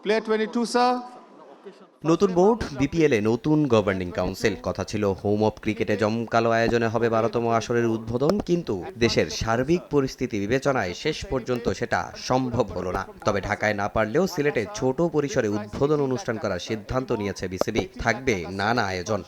Player 22, sir. নতুন board বিপিএলে নতুন গভর্নিং কাউন্সিল কথা ছিল হোম অফ ক্রিকেটে জমকালো আয়োজনে হবে 12তম আসরের উদ্বোধন, কিন্তু দেশের সার্বিক পরিস্থিতি বিবেচনায় শেষ পর্যন্ত সেটা সম্ভব হলো না। তবে ঢাকায় না পারলেও সিলেটে ছোট পরিসরে উদ্বোধন অনুষ্ঠান করার সিদ্ধান্ত নিয়েছে বিসিবি। থাকবে নানা আয়োজন।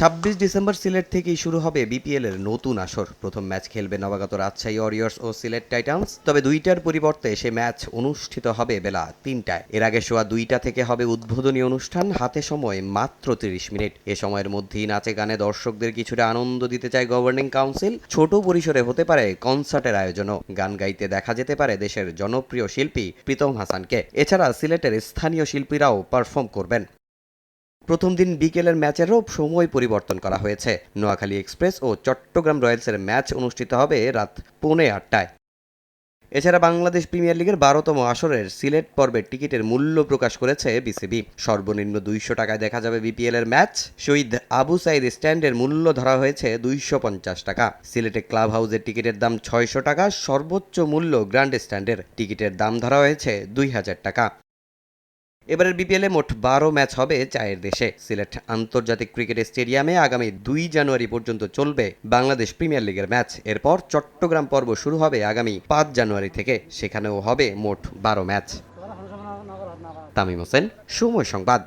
26 ডিসেম্বর সিলেট থেকেই শুরু হবে বিপিএল এর নতুন আসর। প্রথম ম্যাচ খেলবে নবাগত রাজশাহী ওয়ারিয়র্স ও সিলেট টাইটান্স। তবে 2টার পরিবর্তে সে ম্যাচ অনুষ্ঠিত হবে বেলা 3টায়। এর আগে সোয়া 2টা থেকে হবে উদ্বোধনী অনুষ্ঠান। হাতে সময় মাত্র 30 মিনিট। এ সময়ের মধ্যেই নাচে গানে দর্শকদের কিছুটা আনন্দ দিতে চায় গভর্নিং কাউন্সিল। ছোট পরিসরে হতে পারে কনসার্টের আয়োজনও। গান গাইতে দেখা যেতে পারে দেশের জনপ্রিয় শিল্পী প্রীতম হাসানকে। এছাড়া সিলেটের স্থানীয় শিল্পীরাও পারফর্ম করবেন। প্রথম দিন বিকেলের ম্যাচেরও সময় পরিবর্তন করা হয়েছে। নোয়াখালী এক্সপ্রেস ও চট্টগ্রাম রয়্যালসের ম্যাচ অনুষ্ঠিত হবে রাত 8:45টায়। এছাড়া বাংলাদেশ প্রিমিয়ার লিগের 12তম আসরের সিলেট পর্বের টিকিটের মূল্য প্রকাশ করেছে বিসিবি। সর্বনিম্ন 200 টাকায় দেখা যাবে বিপিএল এর ম্যাচ। শহীদ আবু সাইদ স্ট্যান্ডের মূল্য ধরা হয়েছে 250 টাকা। সিলেটে ক্লাব হাউসের টিকিটের দাম 600 টাকা। সর্বোচ্চ মূল্য গ্র্যান্ড স্ট্যান্ডের টিকিটের দাম ধরা হয়েছে 2000 টাকা। এবারের বিপিএলে মোট 12 ম্যাচ হবে চায়ের দেশে। সিলেট আন্তর্জাতিক ক্রিকেট স্টেডিয়ামে আগামী 2 জানুয়ারি পর্যন্ত চলবে বাংলাদেশ প্রিমিয়ার লিগের ম্যাচ। এরপর চট্টগ্রাম পর্ব শুরু হবে আগামী 5 জানুয়ারি থেকে। সেখানেও হবে মোট 12 ম্যাচ। তামিম হোসেন, সময় সংবাদ।